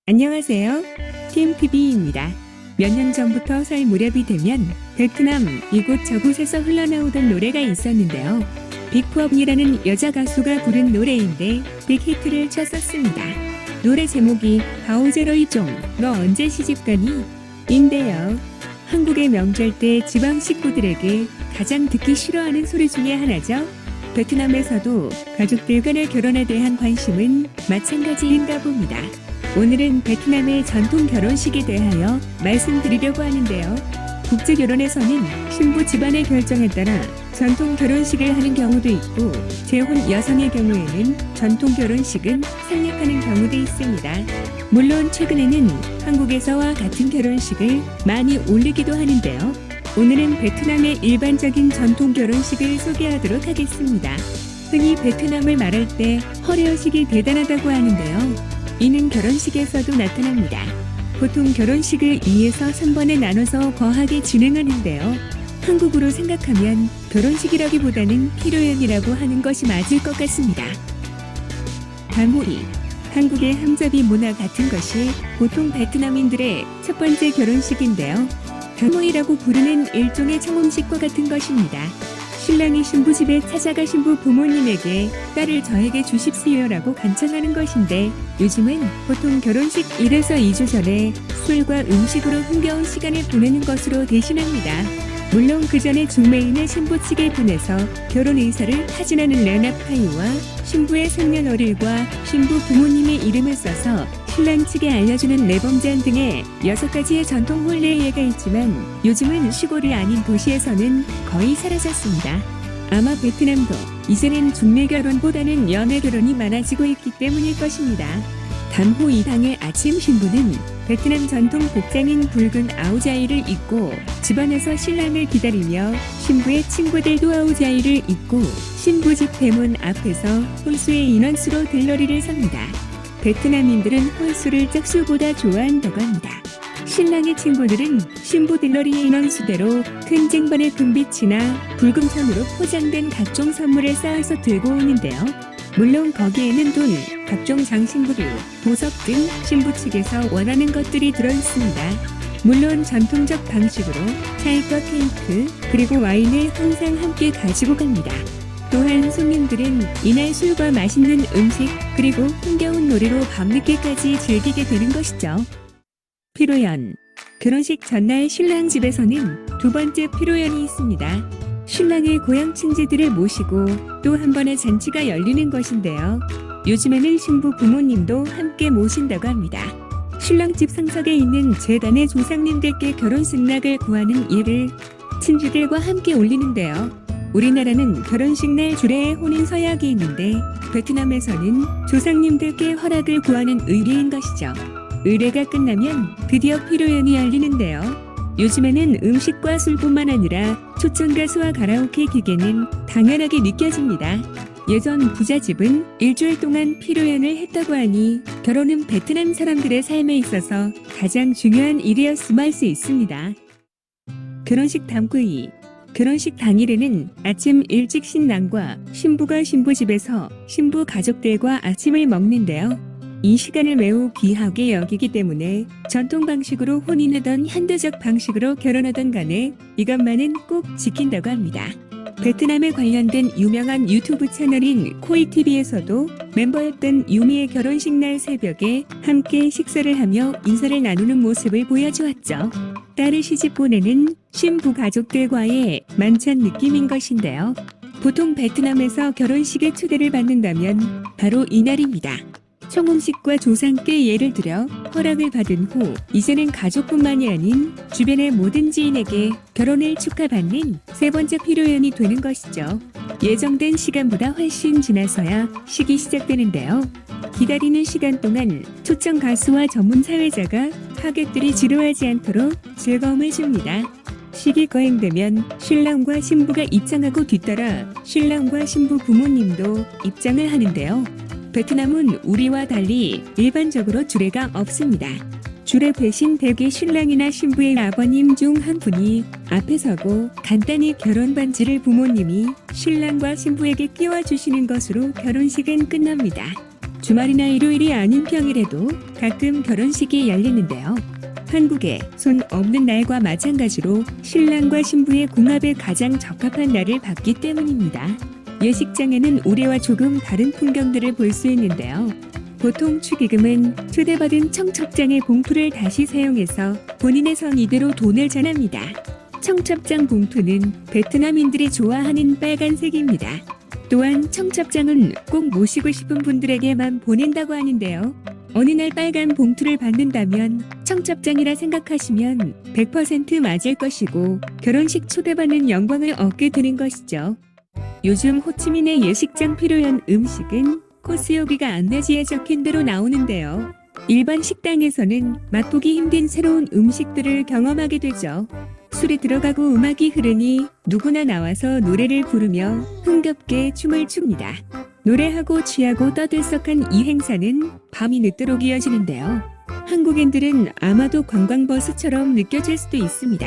안녕하세요. 팀PB입니다. 몇 년 전부터 설 무렵이 되면 베트남 이곳저곳에서 흘러나오던 노래가 있었는데요. 빅푸업이라는 여자 가수가 부른 노래인데 빅히트를 쳤었습니다. 노래 제목이 바오제로이종 너 언제 시집가니? 인데요. 한국의 명절 때 지방 식구들에게 가장 듣기 싫어하는 소리 중에 하나죠. 베트남에서도 가족들 간의 결혼에 대한 관심은 마찬가지인가 봅니다. 오늘은 베트남의 전통 결혼식에 대하여 말씀드리려고 하는데요. 국제 결혼에서는 신부 집안의 결정에 따라 전통 결혼식을 하는 경우도 있고 재혼 여성의 경우에는 전통 결혼식은 생략하는 경우도 있습니다. 물론 최근에는 한국에서와 같은 결혼식을 많이 올리기도 하는데요. 오늘은 베트남의 일반적인 전통 결혼식을 소개하도록 하겠습니다. 흔히 베트남을 말할 때 허례허식이 대단하다고 하는데요. 이는 결혼식에서도 나타납니다. 보통 결혼식을 2에서 3번에 나눠서 거하게 진행하는데요. 한국으로 생각하면 결혼식이라기보다는 피로연이라고 하는 것이 맞을 것 같습니다. 다모이, 한국의 함잡이 문화 같은 것이 보통 베트남인들의 첫 번째 결혼식인데요. 다모이라고 부르는 일종의 청혼식과 같은 것입니다. 신랑이 신부 집에 찾아가 신부 부모님에게 딸을 저에게 주십시오라고 간청하는 것인데 요즘은 보통 결혼식 1에서 2주 전에 술과 음식으로 흥겨운 시간을 보내는 것으로 대신합니다. 물론 그 전에 중매인의 신부 측에 보내서 결혼 의사를 타진하는 르납하이와 신부의 생년월일과 신부 부모님의 이름을 써서 신랑 측에 알려주는 레범잔 등의 6가지의 전통 혼례예가 있지만 요즘은 시골이 아닌 도시에서는 거의 사라졌습니다. 아마 베트남도 이제는 중매 결혼보다는 연애 결혼이 많아지고 있기 때문일 것입니다. 담호 이당의 아침 신부는 베트남 전통 복장인 붉은 아우자이를 입고 집안에서 신랑을 기다리며 신부의 친구들도 아우자이를 입고 신부 집 대문 앞에서 혼수의 인원수로 들러리를 섭니다. 베트남인들은 혼수를 짝수보다 좋아한다고 합니다. 신랑의 친구들은 신부 들러리의 인원수대로 큰 쟁반에 금빛이나 붉은천으로 포장된 각종 선물을 쌓아서 들고 오는데요. 물론 거기에는 돈, 각종 장신구류, 보석 등 신부 측에서 원하는 것들이 들어있습니다. 물론 전통적 방식으로 차이과 케이크, 그리고 와인을 항상 함께 가지고 갑니다. 또한 손님들은 이날 술과 맛있는 음식, 그리고 흥겨운 놀이로 밤늦게까지 즐기게 되는 것이죠. 피로연. 결혼식 전날 신랑 집에서는 두 번째 피로연이 있습니다. 신랑의 고향 친지들을 모시고 또 한 번의 잔치가 열리는 것인데요. 요즘에는 신부 부모님도 함께 모신다고 합니다. 신랑 집 상석에 있는 제단의 조상님들께 결혼 승낙을 구하는 예를 친지들과 함께 올리는데요. 우리나라는 결혼식 날 주례에 혼인 서약이 있는데 베트남에서는 조상님들께 허락을 구하는 의례인 것이죠. 의례가 끝나면 드디어 피로연이 열리는데요. 요즘에는 음식과 술뿐만 아니라 초청 가수와 가라오케 기계는 당연하게 느껴집니다. 예전 부잣집은 일주일 동안 피로연을 했다고 하니 결혼은 베트남 사람들의 삶에 있어서 가장 중요한 일이었음 할 수 있습니다. 결혼식 담구이. 결혼식 당일에는 아침 일찍 신랑과 신부가 신부 집에서 신부 가족들과 아침을 먹는데요. 이 시간을 매우 귀하게 여기기 때문에 전통 방식으로 혼인하던 현대적 방식으로 결혼하던 간에 이것만은 꼭 지킨다고 합니다. 베트남에 관련된 유명한 유튜브 채널인 코이TV에서도 멤버였던 유미의 결혼식 날 새벽에 함께 식사를 하며 인사를 나누는 모습을 보여주었죠. 딸을 시집 보내는 신부 가족들과의 만찬 느낌인 것인데요. 보통 베트남에서 결혼식에 초대를 받는다면 바로 이날입니다. 청혼식과 조상께 예를 들어 허락을 받은 후 이제는 가족뿐만이 아닌 주변의 모든 지인에게 결혼을 축하받는 세 번째 피로연이 되는 것이죠. 예정된 시간보다 훨씬 지나서야 식이 시작되는데요. 기다리는 시간 동안 초청 가수와 전문 사회자가 하객들이 지루하지 않도록 즐거움을 줍니다. 식이 거행되면 신랑과 신부가 입장하고 뒤따라 신랑과 신부 부모님도 입장을 하는데요. 베트남은 우리와 달리 일반적으로 주례가 없습니다. 주례 대신 대개 신랑이나 신부의 아버님 중 한 분이 앞에 서고 간단히 결혼 반지를 부모님이 신랑과 신부에게 끼워주시는 것으로 결혼식은 끝납니다. 주말이나 일요일이 아닌 평일에도 가끔 결혼식이 열리는데요. 한국에 손 없는 날과 마찬가지로 신랑과 신부의 궁합에 가장 적합한 날을 봤기 때문입니다. 예식장에는 올해와 조금 다른 풍경들을 볼 수 있는데요. 보통 축의금은 초대받은 청첩장의 봉투를 다시 사용해서 본인의 성 이대로 돈을 전합니다. 청첩장 봉투는 베트남인들이 좋아하는 빨간색입니다. 또한 청첩장은 꼭 모시고 싶은 분들에게만 보낸다고 하는데요. 어느 날 빨간 봉투를 받는다면 청첩장이라 생각하시면 100% 맞을 것이고 결혼식 초대받는 영광을 얻게 되는 것이죠. 요즘 호치민의 예식장 필요한 음식은 코스 요기가 안내지에 적힌 대로 나오는데요. 일반 식당에서는 맛보기 힘든 새로운 음식들을 경험하게 되죠. 술이 들어가고 음악이 흐르니 누구나 나와서 노래를 부르며 흥겹게 춤을 춥니다. 노래하고 취하고 떠들썩한 이 행사는 밤이 늦도록 이어지는데요. 한국인들은 아마도 관광버스처럼 느껴질 수도 있습니다.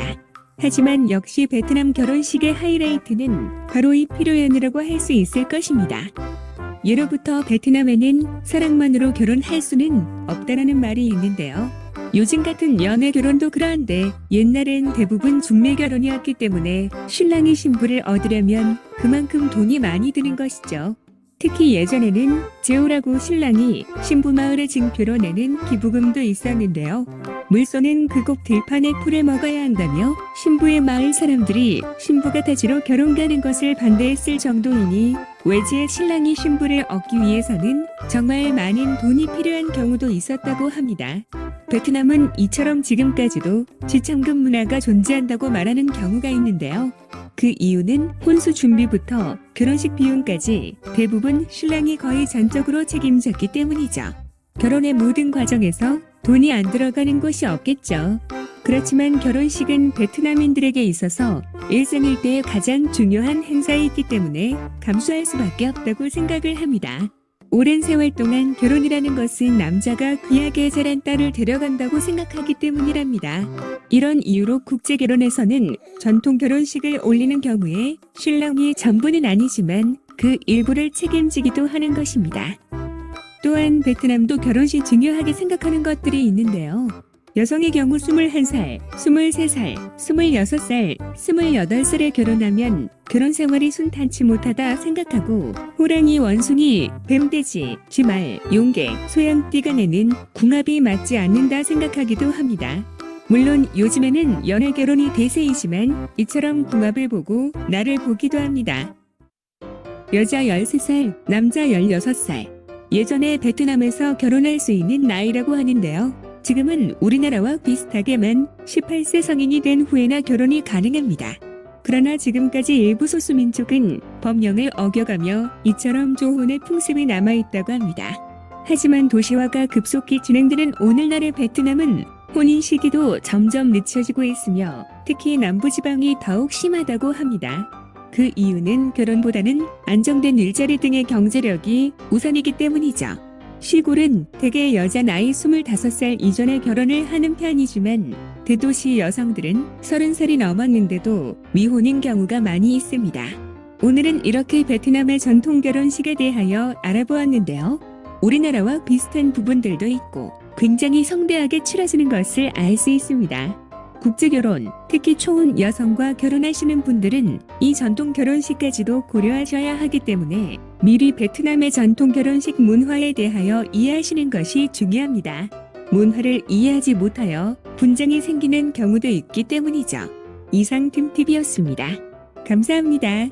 하지만 역시 베트남 결혼식의 하이라이트는 바로 이 피로연이라고 할 수 있을 것입니다. 예로부터 베트남에는 사랑만으로 결혼할 수는 없다라는 말이 있는데요. 요즘 같은 연애 결혼도 그러한데 옛날엔 대부분 중매 결혼이었기 때문에 신랑이 신부를 얻으려면 그만큼 돈이 많이 드는 것이죠. 특히 예전에는 제오라고 신랑이 신부 마을의 징표로 내는 기부금도 있었는데요. 물소는 그곳 들판에 풀을 먹어야 한다며 신부의 마을 사람들이 신부가 타지로 결혼 가는 것을 반대했을 정도이니 외지의 신랑이 신부를 얻기 위해서는 정말 많은 돈이 필요한 경우도 있었다고 합니다. 베트남은 이처럼 지금까지도 지참금 문화가 존재한다고 말하는 경우가 있는데요. 그 이유는 혼수 준비부터 결혼식 비용까지 대부분 신랑이 거의 전적으로 책임졌기 때문이죠. 결혼의 모든 과정에서 돈이 안 들어가는 곳이 없겠죠. 그렇지만 결혼식은 베트남인들에게 있어서 일생일대의 가장 중요한 행사이기 때문에 감수할 수밖에 없다고 생각을 합니다. 오랜 세월 동안 결혼이라는 것은 남자가 귀하게 자란 딸을 데려간다고 생각하기 때문이랍니다. 이런 이유로 국제결혼에서는 전통 결혼식을 올리는 경우에 신랑이 전부는 아니지만 그 일부를 책임지기도 하는 것입니다. 또한 베트남도 결혼식 중요하게 생각하는 것들이 있는데요. 여성의 경우 21살, 23살, 26살, 28살에 결혼하면 결혼 생활이 순탄치 못하다 생각하고 호랑이, 원숭이, 뱀돼지, 쥐말, 용개, 소양띠가 내는 궁합이 맞지 않는다 생각하기도 합니다. 물론 요즘에는 연애 결혼이 대세이지만 이처럼 궁합을 보고 나를 보기도 합니다. 여자 13살, 남자 16살. 예전에 베트남에서 결혼할 수 있는 나이라고 하는데요. 지금은 우리나라와 비슷하게만 18세 성인이 된 후에나 결혼이 가능합니다. 그러나 지금까지 일부 소수민족은 법령을 어겨가며 이처럼 조혼의 풍습이 남아있다고 합니다. 하지만 도시화가 급속히 진행되는 오늘날의 베트남은 혼인 시기도 점점 늦춰지고 있으며 특히 남부지방이 더욱 심하다고 합니다. 그 이유는 결혼보다는 안정된 일자리 등의 경제력이 우선이기 때문이죠. 시골은 대개 여자 나이 25살 이전에 결혼을 하는 편이지만 대도시 여성들은 30살이 넘었는데도 미혼인 경우가 많이 있습니다. 오늘은 이렇게 베트남의 전통 결혼식에 대하여 알아보았는데요. 우리나라와 비슷한 부분들도 있고 굉장히 성대하게 치러지는 것을 알 수 있습니다. 국제결혼, 특히 초혼 여성과 결혼하시는 분들은 이 전통 결혼식까지도 고려하셔야 하기 때문에 미리 베트남의 전통 결혼식 문화에 대하여 이해하시는 것이 중요합니다. 문화를 이해하지 못하여 분쟁이 생기는 경우도 있기 때문이죠. 이상 틈TV였습니다. 감사합니다.